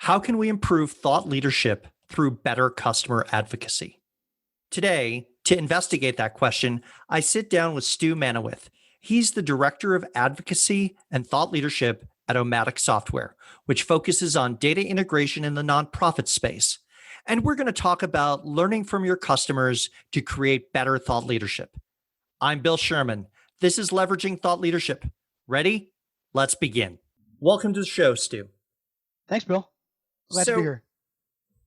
How can we improve thought leadership through better customer advocacy? Today, to investigate that question, I sit down with Stu Manewith. He's the Director of Advocacy and Thought Leadership at Omatic Software, which focuses on data integration in the nonprofit space. And we're going to talk about learning from your customers to create better thought leadership. I'm Bill Sherman. This is Leveraging Thought Leadership. Ready? Let's begin. Welcome to the show, Stu. Thanks, Bill. Glad to be here.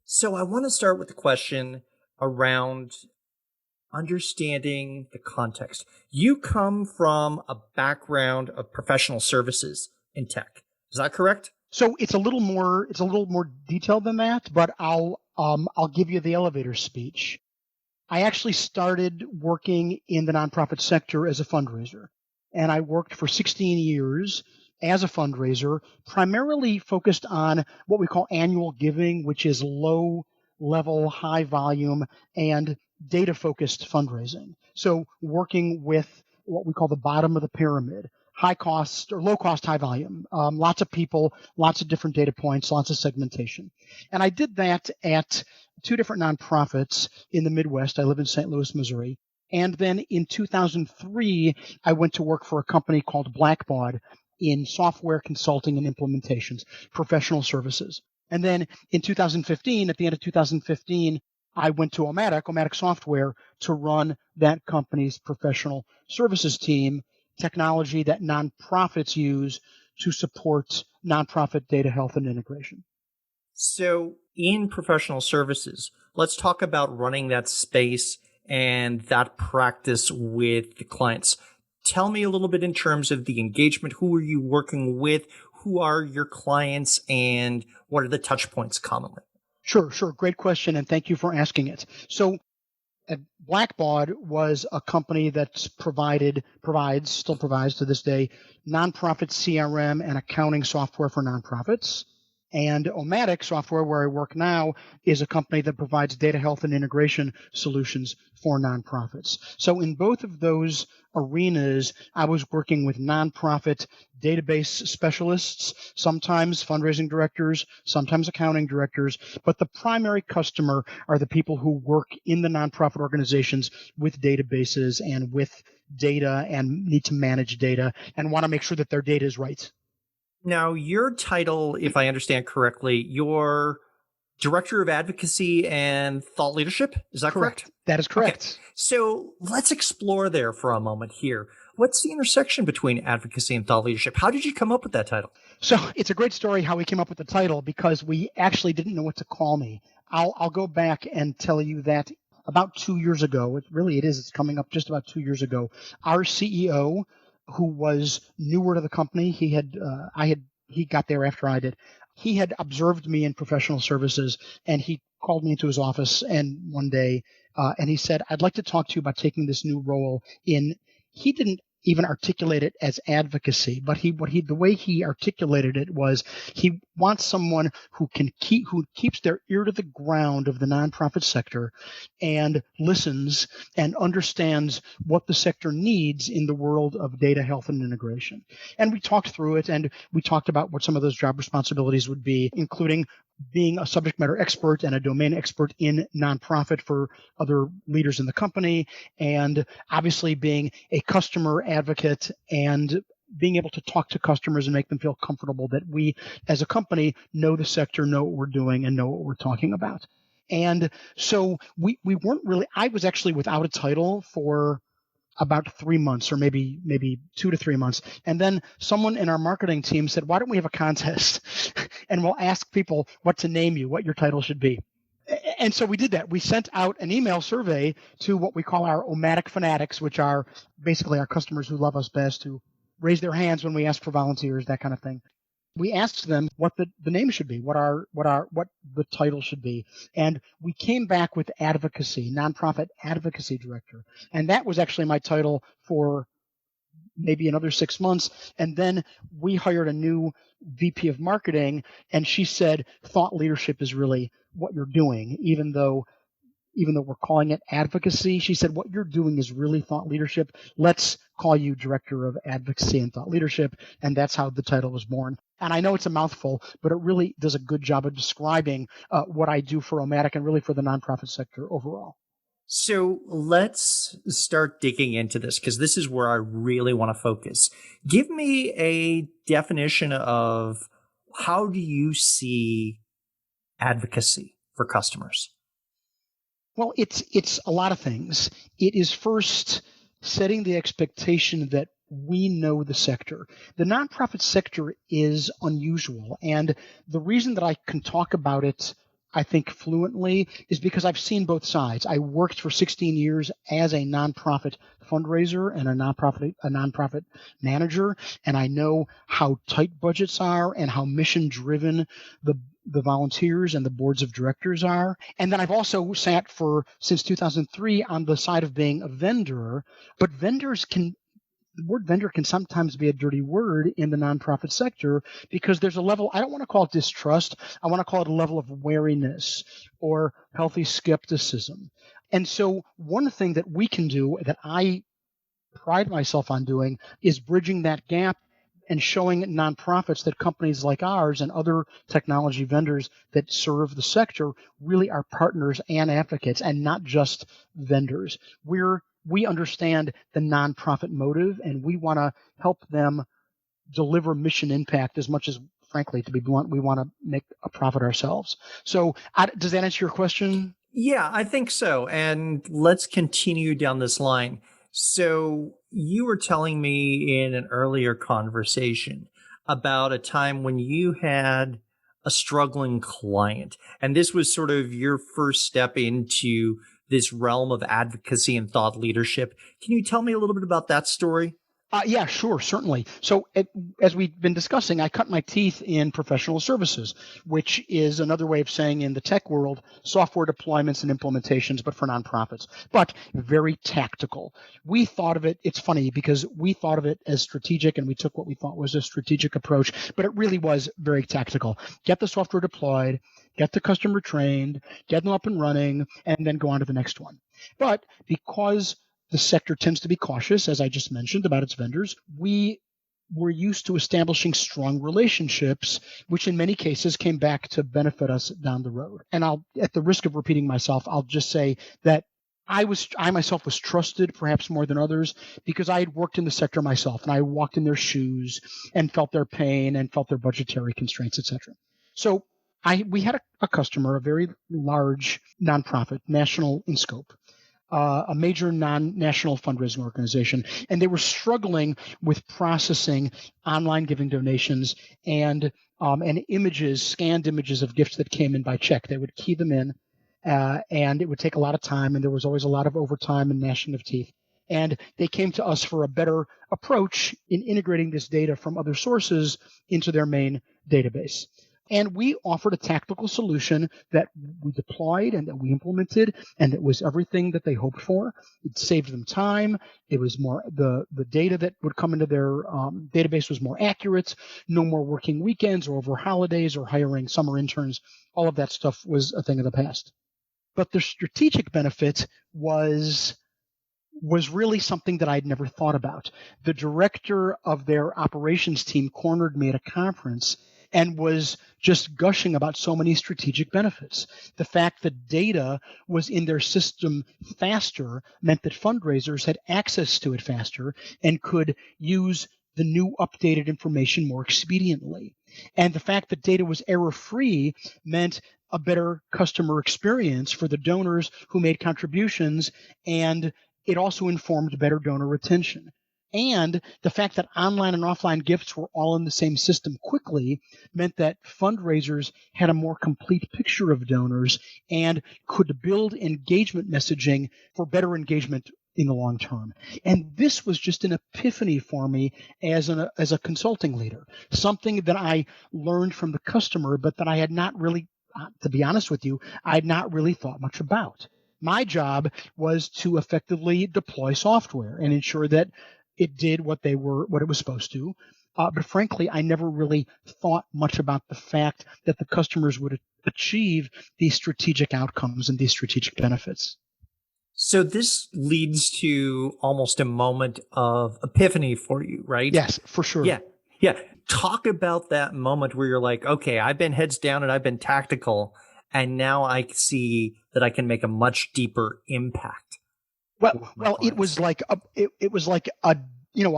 So I want to start with the question around understanding the context. You come from a background of professional services in tech. Is that correct? So it's a little more detailed than that, but I'll give you the elevator speech. I actually started working in the nonprofit sector as a fundraiser, and I worked for 16 years as a fundraiser, primarily focused on what we call annual giving, which is low level, high volume, and data-focused fundraising. So working with what we call the bottom of the pyramid, high cost or low cost, high volume, lots of people, lots of different data points, lots of segmentation. And I did that at two different nonprofits in the Midwest. I live in St. Louis, Missouri. And then in 2003, I went to work for a company called Blackbaud in software consulting and implementations, professional services. And then in 2015, at the end of 2015, I went to Omatic Software, to run that company's professional services team, technology that nonprofits use to support nonprofit data health and integration. So in professional services, let's talk about running that space and that practice with the clients. Tell me a little bit in terms of the engagement. Who are you working with? Who are your clients, and what are the touch points commonly? Sure. Great question, and thank you for asking it. So Blackbaud was a company that still provides to this day, nonprofit CRM and accounting software for nonprofits. And Omatic Software, where I work now, is a company that provides data health and integration solutions for nonprofits. So in both of those arenas, I was working with nonprofit database specialists, sometimes fundraising directors, sometimes accounting directors, but the primary customer are the people who work in the nonprofit organizations with databases and with data and need to manage data and want to make sure that their data is right. Now, your title, if I understand correctly, you're Director of Advocacy and Thought Leadership. Is that correct? That is correct. Okay. So let's explore there for a moment here. What's the intersection between advocacy and thought leadership? How did you come up with that title? So it's a great story how we came up with the title, because we actually didn't know what to call me. I'll go back and tell you that about 2 years ago, it's coming up just about 2 years ago, our CEO, who was newer to the company, he got there after I did. He had observed me in professional services, and he called me into his office one day, and he said, "I'd like to talk to you about taking this new role in." He didn't even articulate it as advocacy, but the way he articulated it was he wants someone who keeps their ear to the ground of the nonprofit sector and listens and understands what the sector needs in the world of data health and integration. And we talked through it, and we talked about what some of those job responsibilities would be, including being a subject matter expert and a domain expert in nonprofit for other leaders in the company, and obviously being a customer advocate and being able to talk to customers and make them feel comfortable that we as a company know the sector, know what we're doing, and know what we're talking about. And so we weren't really, I was actually without a title for about 3 months, or maybe 2 to 3 months. And then someone in our marketing team said, "Why don't we have a contest and we'll ask people what to name you, what your title should be." And so we did that. We sent out an email survey to what we call our Omatic fanatics, which are basically our customers who love us best, who raise their hands when we ask for volunteers, that kind of thing. We asked them what the name should be, what the title should be. And we came back with Advocacy, Nonprofit Advocacy Director. And that was actually my title for maybe another 6 months. And then we hired a new VP of marketing, and she said, "Thought leadership is really what you're doing, even though we're calling it advocacy." She said, "What you're doing is really thought leadership. Let's call you Director of Advocacy and Thought Leadership." And that's how the title was born. And I know it's a mouthful, but it really does a good job of describing what I do for Omatic and really for the nonprofit sector overall. So let's start digging into this because this is where I really want to focus. Give me a definition of how do you see advocacy for customers? Well, it's a lot of things. It is first setting the expectation that we know the sector. The nonprofit sector is unusual, and the reason that I can talk about it, I think, fluently is because I've seen both sides. I worked for 16 years as a nonprofit fundraiser and a nonprofit manager, and I know how tight budgets are and how mission driven the volunteers and the boards of directors are. And then I've also sat since 2003 on the side of being a vendor, but the word vendor can sometimes be a dirty word in the nonprofit sector because there's a level, I don't want to call it distrust, I want to call it a level of wariness or healthy skepticism. And so one thing that we can do that I pride myself on doing is bridging that gap and showing nonprofits that companies like ours and other technology vendors that serve the sector really are partners and advocates and not just vendors. We understand the nonprofit motive, and we want to help them deliver mission impact as much as, frankly, to be blunt, we want to make a profit ourselves. So does that answer your question? Yeah, I think so. And let's continue down this line. So you were telling me in an earlier conversation about a time when you had a struggling client, and this was sort of your first step into this realm of advocacy and thought leadership. Can you tell me a little bit about that story? Yeah, sure, certainly. So, as we've been discussing, I cut my teeth in professional services, which is another way of saying in the tech world, software deployments and implementations, but for nonprofits, but very tactical. We thought of it, it's funny because we thought of it as strategic and we took what we thought was a strategic approach, but it really was very tactical. Get the software deployed, get the customer trained, get them up and running, and then go on to the next one. But because the sector tends to be cautious, as I just mentioned, about its vendors, we were used to establishing strong relationships, which in many cases came back to benefit us down the road. And at the risk of repeating myself, I'll just say that I myself was trusted perhaps more than others because I had worked in the sector myself and I walked in their shoes and felt their pain and felt their budgetary constraints, etc. So we had a customer, a very large nonprofit, national in scope, a major non-national fundraising organization, and they were struggling with processing online giving donations and images, scanned images of gifts that came in by check. They would key them in, and it would take a lot of time, and there was always a lot of overtime and gnashing of teeth. And they came to us for a better approach in integrating this data from other sources into their main database. And we offered a tactical solution that we deployed and that we implemented, and it was everything that they hoped for. It saved them time. It was more the data that would come into their database was more accurate. No more working weekends or over holidays or hiring summer interns. All of that stuff was a thing of the past. But the strategic benefit was really something that I'd never thought about. The director of their operations team cornered me at a conference and was just gushing about so many strategic benefits. The fact that data was in their system faster meant that fundraisers had access to it faster and could use the new updated information more expediently. And the fact that data was error-free meant a better customer experience for the donors who made contributions, and it also informed better donor retention. And the fact that online and offline gifts were all in the same system quickly meant that fundraisers had a more complete picture of donors and could build engagement messaging for better engagement in the long term. And this was just an epiphany for me as a consulting leader, something that I learned from the customer, but that I had not really, to be honest with you, I had not really thought much about. My job was to effectively deploy software and ensure that it did what it was supposed to. But frankly, I never really thought much about the fact that the customers would achieve these strategic outcomes and these strategic benefits. So this leads to almost a moment of epiphany for you, right? Yes, for sure. Yeah. Yeah. Talk about that moment where you're like, okay, I've been heads down and I've been tactical, and now I see that I can make a much deeper impact with my It clients. was like a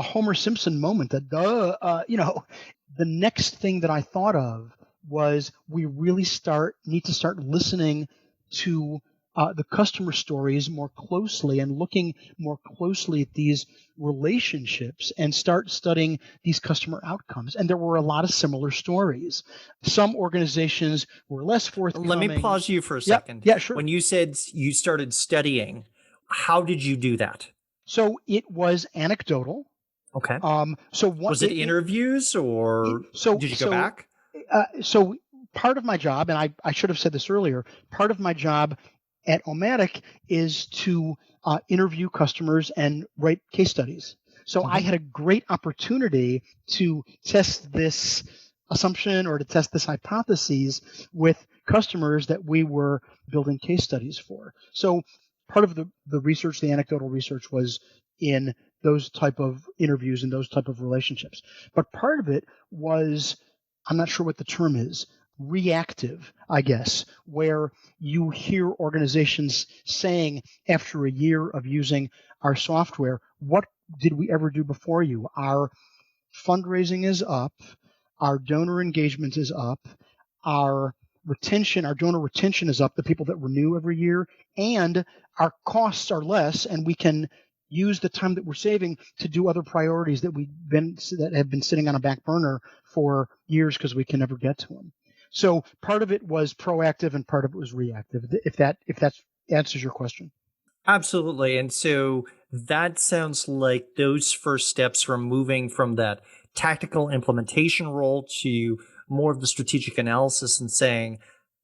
Homer Simpson moment. The next thing that I thought of was we really need to start listening to the customer stories more closely and looking more closely at these relationships and start studying these customer outcomes. And there were a lot of similar stories. Some organizations were less forthcoming. Let me pause you for a Yep. second. Yeah, sure. When you said you started studying, how did you do that? So it was anecdotal. Okay. So what Was it interviews or did you go back? So part of my job, and I should have said this earlier, part of my job at Omatic is to interview customers and write case studies. So I had a great opportunity to test this assumption or to test this hypothesis with customers that we were building case studies for. So part of the research, the anecdotal research, was in those type of interviews and those type of relationships. But part of it was, I'm not sure what the term is, reactive, I guess, where you hear organizations saying after a year of using our software, what did we ever do before you? Our fundraising is up, our donor engagement is up, our donor retention is up, the people that renew every year, and our costs are less, and we can use the time that we're saving to do other priorities that have been sitting on a back burner for years because we can never get to them. So part of it was proactive and part of it was reactive. If that answers your question. Absolutely. And so that sounds like those first steps from moving from that tactical implementation role to more of the strategic analysis and saying,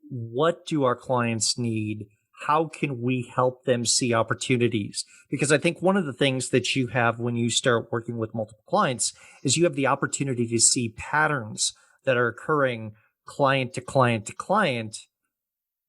what do our clients need? How can we help them see opportunities? Because I think one of the things that you have when you start working with multiple clients is you have the opportunity to see patterns that are occurring client to client to client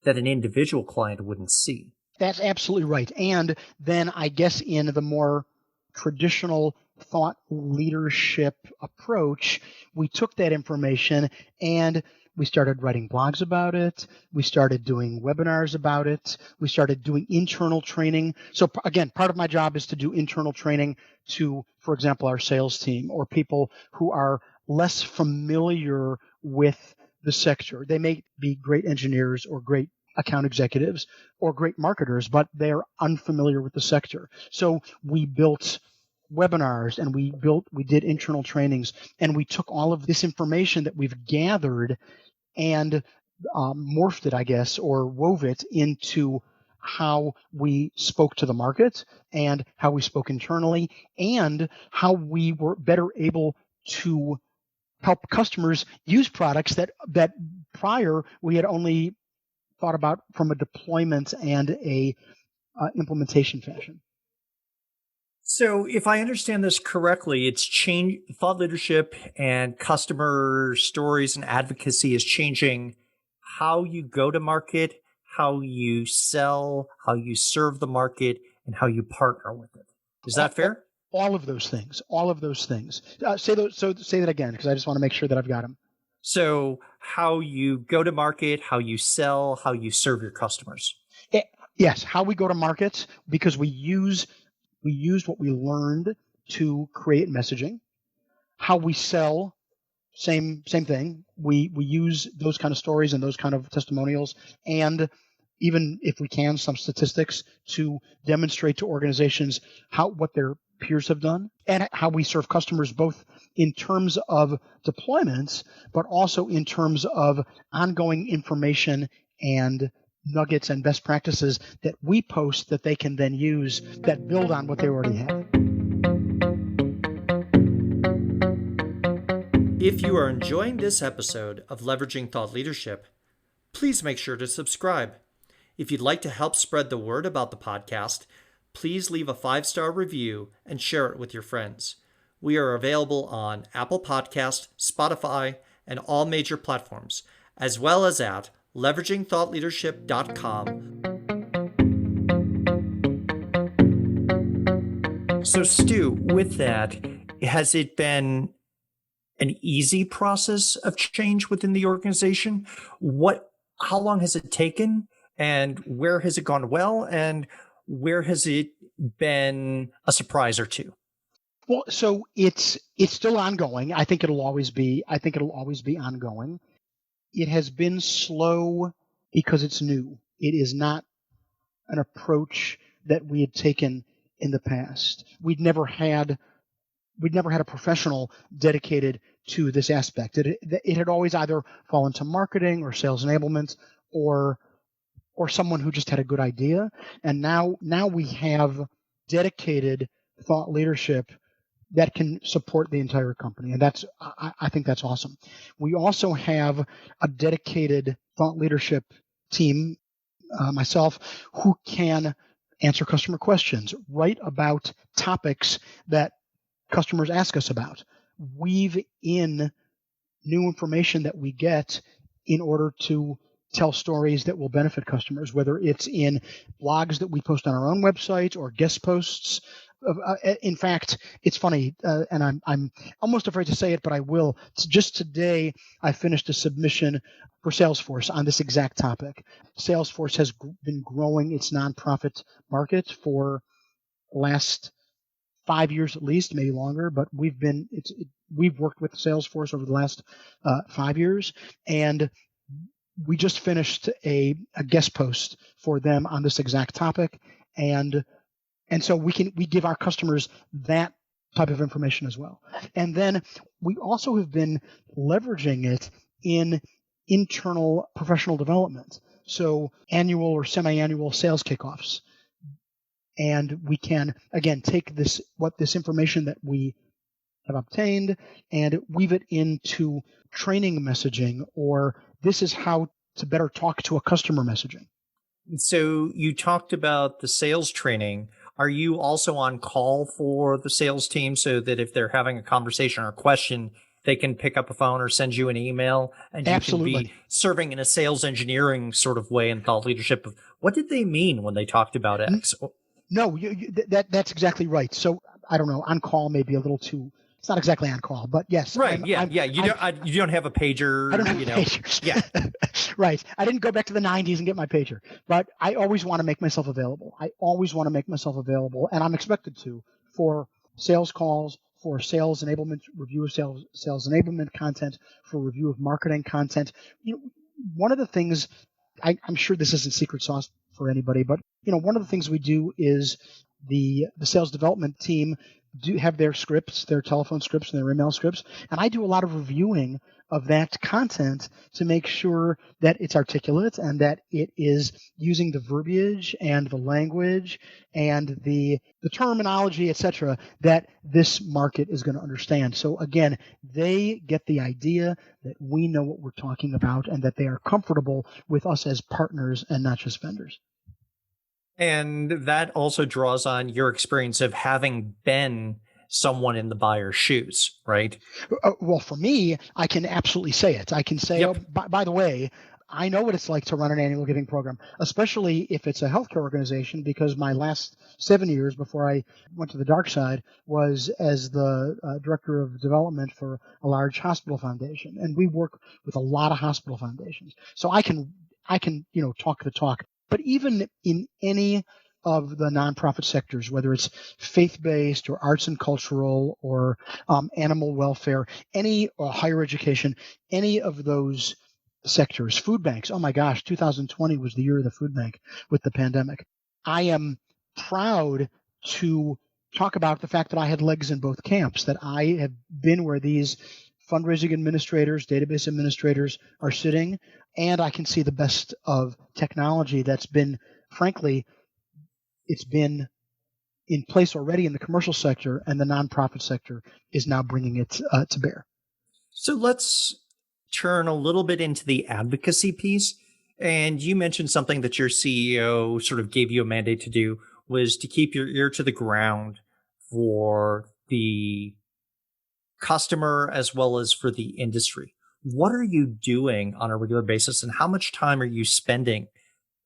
that an individual client wouldn't see. That's absolutely right. And then I guess in the more traditional thought leadership approach, we took that information and we started writing blogs about it. We started doing webinars about it. We started doing internal training. So again, part of my job is to do internal training to, for example, our sales team or people who are less familiar with the sector. They may be great engineers or great account executives or great marketers, but they're unfamiliar with the sector. So we built webinars and we did internal trainings, and we took all of this information that we've gathered and morphed it, I guess, or wove it into how we spoke to the market and how we spoke internally and how we were better able to help customers use products that prior we had only thought about from a deployment and a implementation fashion. So, if I understand this correctly, it's change thought leadership and customer stories and advocacy is changing how you go to market, how you sell, how you serve the market, and how you partner with it. Is that fair? All of those things. All of those things. Say that again, because I just want to make sure that I've got them. So, how you go to market, how you sell, how you serve your customers. Yes, how we go to market, because we used what we learned to create messaging. How we sell, same thing. We use those kind of stories and those kind of testimonials, and even if we can, some statistics to demonstrate to organizations what their peers have done and how we serve customers, both in terms of deployments, but also in terms of ongoing information and nuggets and best practices that we post that they can then use that build on what they already have. If you are enjoying this episode of Leveraging Thought Leadership, please make sure to subscribe. If you'd like to help spread the word about the podcast, please leave a 5-star review and share it with your friends. We are available on Apple Podcast, Spotify, and all major platforms, as well as at leveragingthoughtleadership.com. So, Stu, with that, has it been an easy process of change within the organization? How long has it taken, and where has it gone well, and where has it been a surprise or two? Well, so it's still ongoing. I think it'll always be. I think it'll always be ongoing. It has been slow because it's new. It is not an approach that we had taken in the past. We'd never had a professional dedicated to this aspect. It had always either fallen to marketing or sales enablement or someone who just had a good idea. And now we have dedicated thought leadership that can support the entire company. And I think that's awesome. We also have a dedicated thought leadership team, myself, who can answer customer questions, write about topics that customers ask us about, weave in new information that we get in order to tell stories that will benefit customers, whether it's in blogs that we post on our own website or guest posts. In fact, it's funny, and I'm almost afraid to say it, but I will. Just today, I finished a submission for Salesforce on this exact topic. Salesforce has been growing its nonprofit market for the last 5 years at least, maybe longer, but we've worked with Salesforce over the last 5 years, and we just finished a guest post for them on this exact topic, and so we give our customers that type of information as well. And then we also have been leveraging it in internal professional development. So annual or semi-annual sales kickoffs. And we can, again, take this information that we have obtained and weave it into training messaging, or this is how to better talk to a customer messaging. So you talked about the sales training. Are you also on call for the sales team so that if they're having a conversation or a question, they can pick up a phone or send you an email, and you Absolutely. can be serving in a sales engineering sort of way and thought leadership of what did they mean when they talked about X? No, that's exactly right. So I don't know, on call may be a little too. It's not exactly on call, but yes. Right. Yeah. You don't have a pager. I don't have a pager. Yeah. Right. I didn't go back to the 90s and get my pager, but I always want to make myself available. And I'm expected to, for sales calls, for sales enablement, review of sales enablement content, for review of marketing content. One of the things, I'm sure this isn't secret sauce for anybody, but one of the things we do is the sales development team do have their scripts, their telephone scripts and their email scripts, and I do a lot of reviewing of that content to make sure that it's articulate and that it is using the verbiage and the language and the terminology, etc., that this market is going to understand. So again, they get the idea that we know what we're talking about and that they are comfortable with us as partners and not just vendors. And that also draws on your experience of having been someone in the buyer's shoes, right? Well, for me, I can absolutely say it. I can say, Yep. oh, by the way, I know what it's like to run an annual giving program, especially if it's a healthcare organization, because my last 7 years before I went to the dark side was as the director of development for a large hospital foundation. And we work with a lot of hospital foundations. So I can talk the talk. But even in any of the nonprofit sectors, whether it's faith-based or arts and cultural or animal welfare, any higher education, any of those sectors, food banks. Oh my gosh, 2020 was the year of the food bank with the pandemic. I am proud to talk about the fact that I had legs in both camps, that I have been where these fundraising administrators, database administrators are sitting, and I can see the best of technology that's been, frankly, it's been in place already in the commercial sector, and the nonprofit sector is now bringing it to bear. So let's turn a little bit into the advocacy piece. And you mentioned something that your CEO sort of gave you a mandate to do was to keep your ear to the ground for the customer as well as for the industry. What are you doing on a regular basis, and how much time are you spending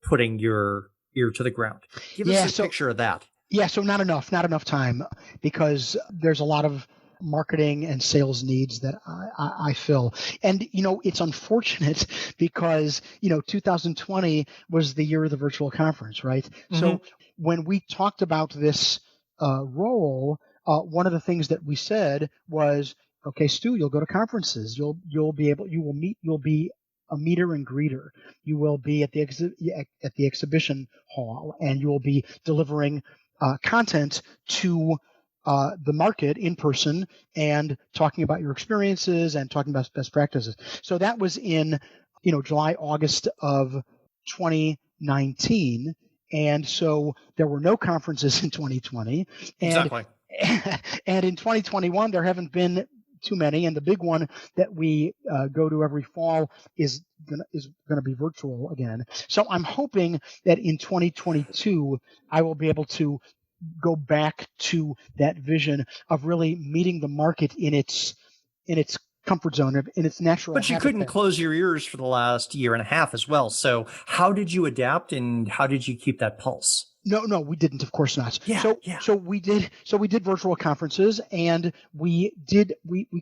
putting your ear to the ground? Give us a picture of that. Yeah, so not enough time, because there's a lot of marketing and sales needs that I fill. And, it's unfortunate because, 2020 was the year of the virtual conference, right? Mm-hmm. So when we talked about this role, one of the things that we said was, okay, Stu, you'll go to conferences. You'll be a meter and greeter. You will be at the exhibition hall, and you will be delivering content to the market in person and talking about your experiences and talking about best practices. So that was in, July, August of 2019. And so there were no conferences in 2020. And, Exactly. and in 2021, there haven't been too many. And the big one that we go to every fall is gonna be virtual again. So I'm hoping that in 2022, I will be able to go back to that vision of really meeting the market in its comfort zone, in its natural But you habitat. couldn't close your ears for the last year and a half as well. So how did you adapt and how did you keep that pulse? No, we didn't. Of course not. Yeah. So we did virtual conferences, and we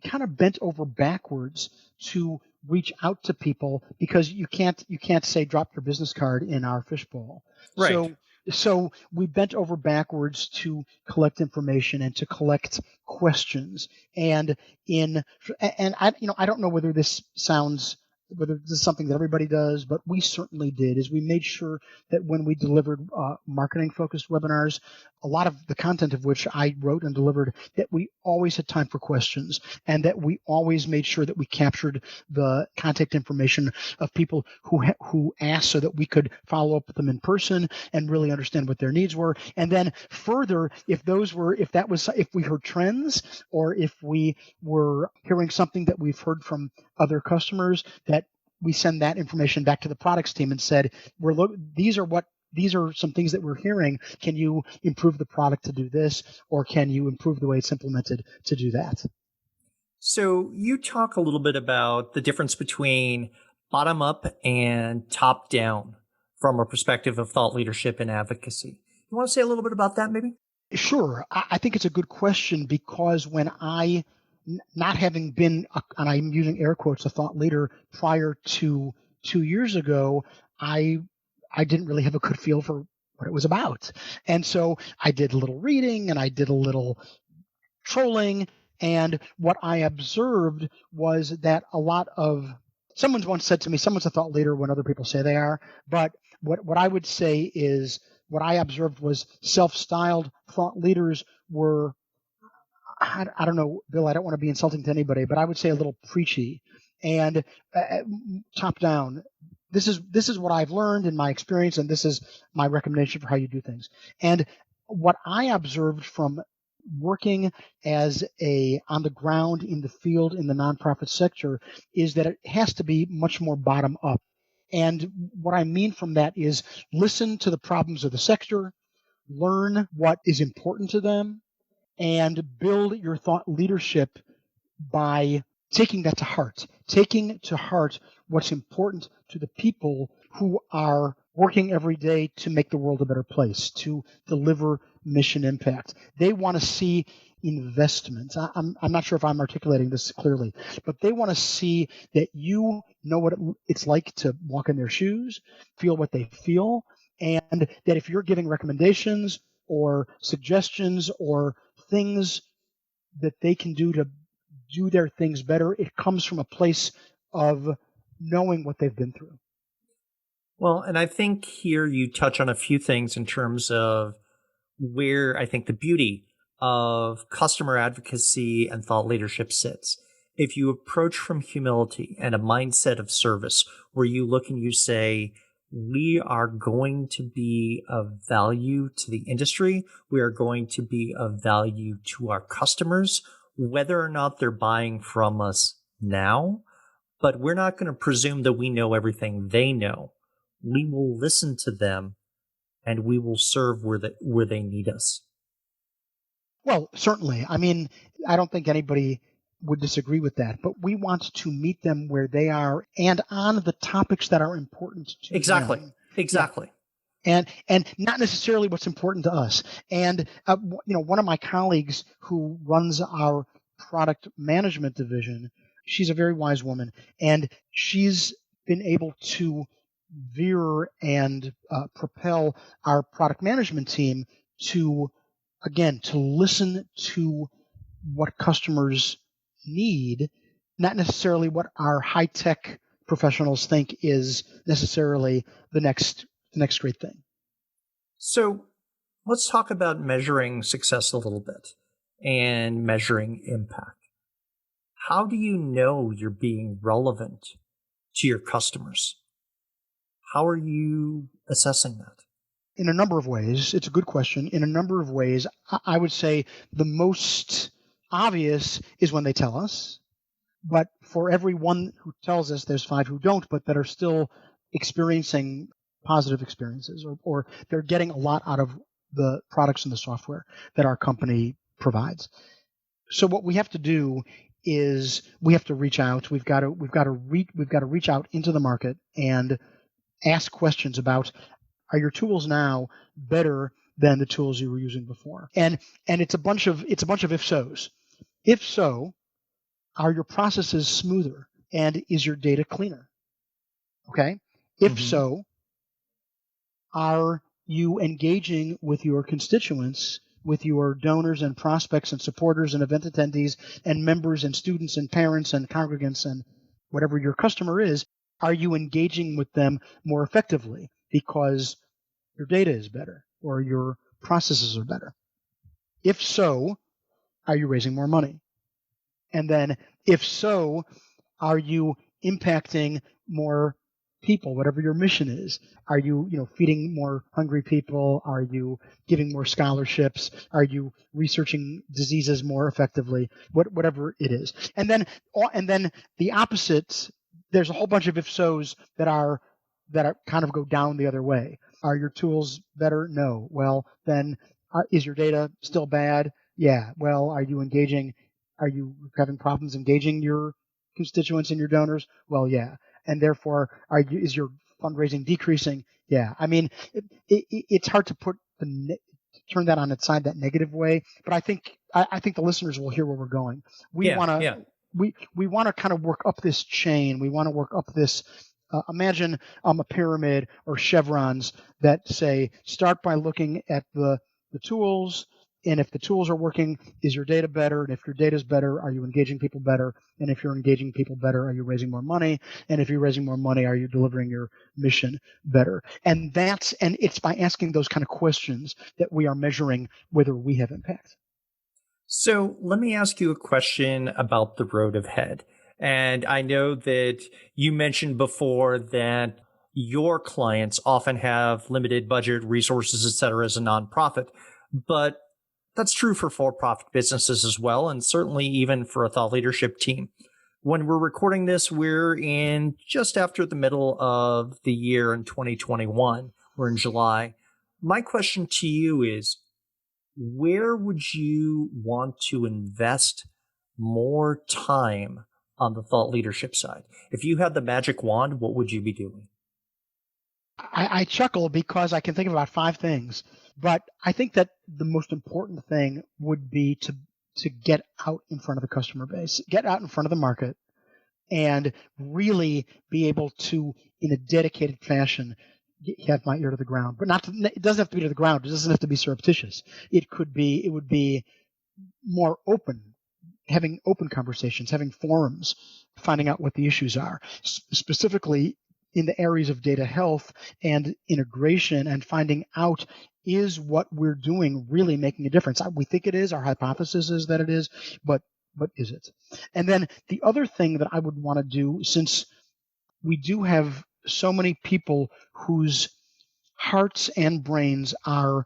kind of bent over backwards to reach out to people, because you can't say drop your business card in our fishbowl. Right. So we bent over backwards to collect information and to collect questions. And I don't know whether this is something that everybody does, but we certainly did, is we made sure that when we delivered marketing-focused webinars, a lot of the content of which I wrote and delivered, that we always had time for questions, and that we always made sure that we captured the contact information of people who asked, so that we could follow up with them in person and really understand what their needs were. And then further, if we heard trends, or if we were hearing something that we've heard from other customers, that we send that information back to the products team and said, these are some things that we're hearing. Can you improve the product to do this, or can you improve the way it's implemented to do that? So you talk a little bit about the difference between bottom up and top down from a perspective of thought leadership and advocacy. You want to say a little bit about that, maybe? Sure. I think it's a good question, because when not having been, and I'm using air quotes, a thought leader prior to 2 years ago, I didn't really have a good feel for what it was about. And so I did a little reading, and I did a little trolling. And what I observed was that someone once said to me, someone's a thought leader when other people say they are. But what I would say is, what I observed was self-styled thought leaders were, I don't know, Bill, I don't want to be insulting to anybody, but I would say a little preachy and top down. This is what I've learned in my experience, and this is my recommendation for how you do things. And what I observed from working as on the ground in the field in the nonprofit sector is that it has to be much more bottom up. And what I mean from that is, listen to the problems of the sector, learn what is important to them, and build your thought leadership by taking that to heart, taking to heart what's important to the people who are working every day to make the world a better place, to deliver mission impact. They want to see investment. I'm not sure if I'm articulating this clearly, but they want to see that you know what it's like to walk in their shoes, feel what they feel, and that if you're giving recommendations or suggestions or things that they can do to do their things better, it comes from a place of knowing what they've been through. Well, and I think here you touch on a few things in terms of where I think the beauty of customer advocacy and thought leadership sits. If you approach from humility and a mindset of service, where you look and you say, we are going to be of value to the industry, we are going to be of value to our customers, whether or not they're buying from us now, but we're not going to presume that we know everything they know. We will listen to them, and we will serve where they need us. Well, certainly. I mean, I don't think anybody would disagree with that, but we want to meet them where they are and on the topics that are important to them. Exactly. Yeah. And not necessarily what's important to us. And one of my colleagues who runs our product management division, she's a very wise woman, and she's been able to veer and propel our product management team to, again, to listen to what customers need, not necessarily what our high-tech professionals think is necessarily the next great thing. So let's talk about measuring success a little bit and measuring impact. How do you know you're being relevant to your customers? How are you assessing that? In a number of ways. It's a good question. In a number of ways, I would say the most obvious is when they tell us. But for every one who tells us, there's 5 who don't, but that are still experiencing positive experiences, or they're getting a lot out of the products and the software that our company provides. So what we have to do is we have to reach out. We've got to reach out into the market and ask questions about, are your tools now better than the tools you were using before? And it's a bunch of if so's. If so, are your processes smoother and is your data cleaner? Okay. If so, are you engaging with your constituents, with your donors and prospects and supporters and event attendees and members and students and parents and congregants and whatever your customer is? Are you engaging with them more effectively because your data is better or your processes are better? If so, are you raising more money? And then if so, are you impacting more people, whatever your mission is? Are you, feeding more hungry people? Are you giving more scholarships? Are you researching diseases more effectively? Whatever it is. And then the opposite, there's a whole bunch of if so's that are kind of go down the other way. Are your tools better? No. Well, then is your data still bad? Yeah. Well, are you having problems engaging your constituents and your donors? Well, yeah. And therefore, is your fundraising decreasing? Yeah. I mean, it's hard to turn that on its side, that negative way. But I think the listeners will hear where we're going. We want to kind of work up this chain. We want to work up this. Imagine a pyramid or chevrons that say, start by looking at the tools, and if the tools are working, is your data better? And if your data is better, are you engaging people better? And if you're engaging people better, are you raising more money? And if you're raising more money, are you delivering your mission better? And it's by asking those kind of questions that we are measuring whether we have impact. So let me ask you a question about the road ahead. And I know that you mentioned before that your clients often have limited budget, resources, et cetera, as a nonprofit, but that's true for for-profit businesses as well, and certainly even for a thought leadership team. When we're recording this, we're in just after the middle of the year in 2021. We're in July. My question to you is, where would you want to invest more time on the thought leadership side? If you had the magic wand, what would you be doing? I chuckle because I can think of about 5 things, but I think that the most important thing would be to get out in front of the customer base, get out in front of the market, and really be able to, in a dedicated fashion, have my ear to the ground. But it doesn't have to be to the ground. It doesn't have to be surreptitious. It would be more open, having open conversations, having forums, finding out what the issues are, specifically in the areas of data health and integration, and finding out, is what we're doing really making a difference? We think it is. Our hypothesis is that it is, but is it? And then the other thing that I would want to do, since we do have so many people whose hearts and brains are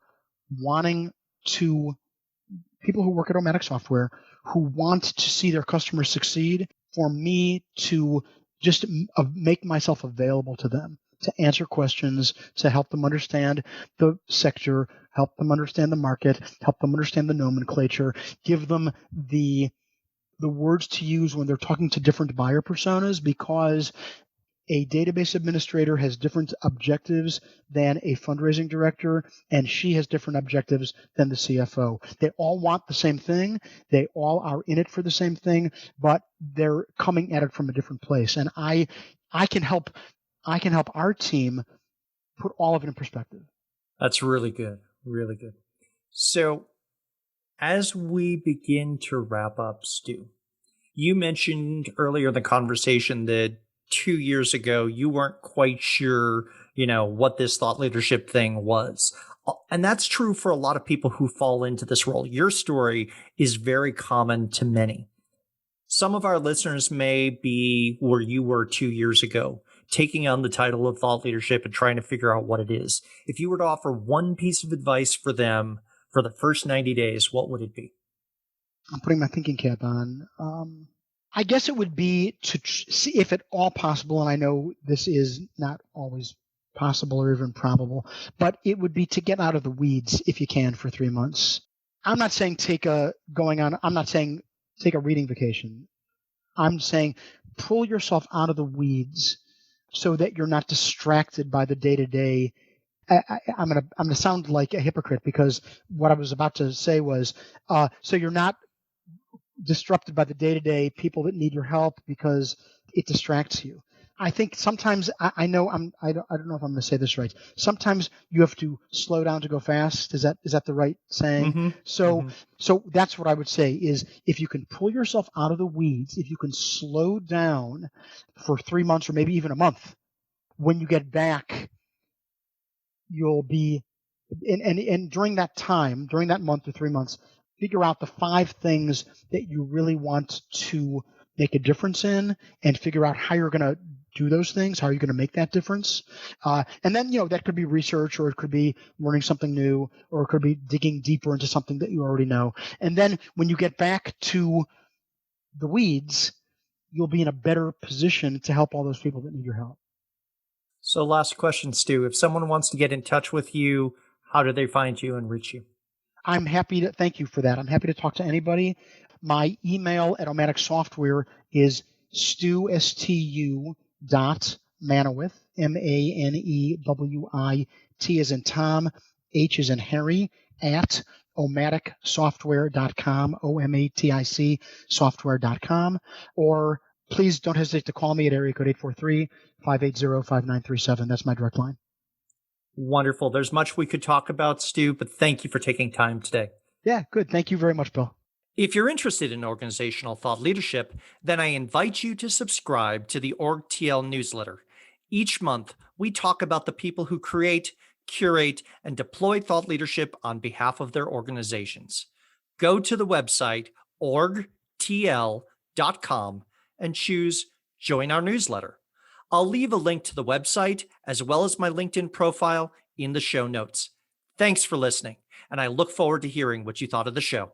people who work at Omatic Software who want to see their customers succeed, for me to just make myself available to them, to answer questions, to help them understand the sector, help them understand the market, help them understand the nomenclature, give them the words to use when they're talking to different buyer personas, because a database administrator has different objectives than a fundraising director, and she has different objectives than the CFO. They all want the same thing. They all are in it for the same thing, but they're coming at it from a different place. And I can help our team put all of it in perspective. That's really good. Really good. So as we begin to wrap up, Stu, you mentioned earlier in the conversation that 2 years ago, you weren't quite sure, what this thought leadership thing was. And that's true for a lot of people who fall into this role. Your story is very common to many. Some of our listeners may be where you were 2 years ago, taking on the title of thought leadership and trying to figure out what it is. If you were to offer one piece of advice for them for the first 90 days, what would it be? I'm putting my thinking cap on. I guess it would be to see if at all possible, and I know this is not always possible or even probable, but it would be to get out of the weeds if you can for 3 months. I'm not saying take a reading vacation. I'm saying pull yourself out of the weeds so that you're not distracted by the day-to-day. I'm gonna sound like a hypocrite because what I was about to say was so you're not disrupted by the day-to-day people that need your help because it distracts you. I think sometimes I don't know if I'm going to say this right. Sometimes you have to slow down to go fast. Is that the right saying? Mm-hmm. So that's what I would say is if you can pull yourself out of the weeds, if you can slow down for 3 months or maybe even a month, when you get back, you'll be and during that time, during that month or 3 months, figure out the 5 things that you really want to make a difference in and figure out how you're going to do those things, how are you going to make that difference. And then, that could be research or it could be learning something new or it could be digging deeper into something that you already know. And then when you get back to the weeds, you'll be in a better position to help all those people that need your help. So last question, Stu, if someone wants to get in touch with you, how do they find you and reach you? I'm happy to thank you for that. I'm happy to talk to anybody. My email at Omatic Software is stu dot Manewith, Manewit as in Tom, H as in Harry, at omaticsoftware.com, OMATIC software.com, or please don't hesitate to call me at area code 843-580-5937. That's my direct line. Wonderful. There's much we could talk about, Stu, but thank you for taking time today. Yeah, good. Thank you very much, Bill. If you're interested in organizational thought leadership, then I invite you to subscribe to the OrgTL newsletter. Each month, we talk about the people who create, curate, and deploy thought leadership on behalf of their organizations. Go to the website orgtl.com and choose Join Our Newsletter. I'll leave a link to the website as well as my LinkedIn profile in the show notes. Thanks for listening, and I look forward to hearing what you thought of the show.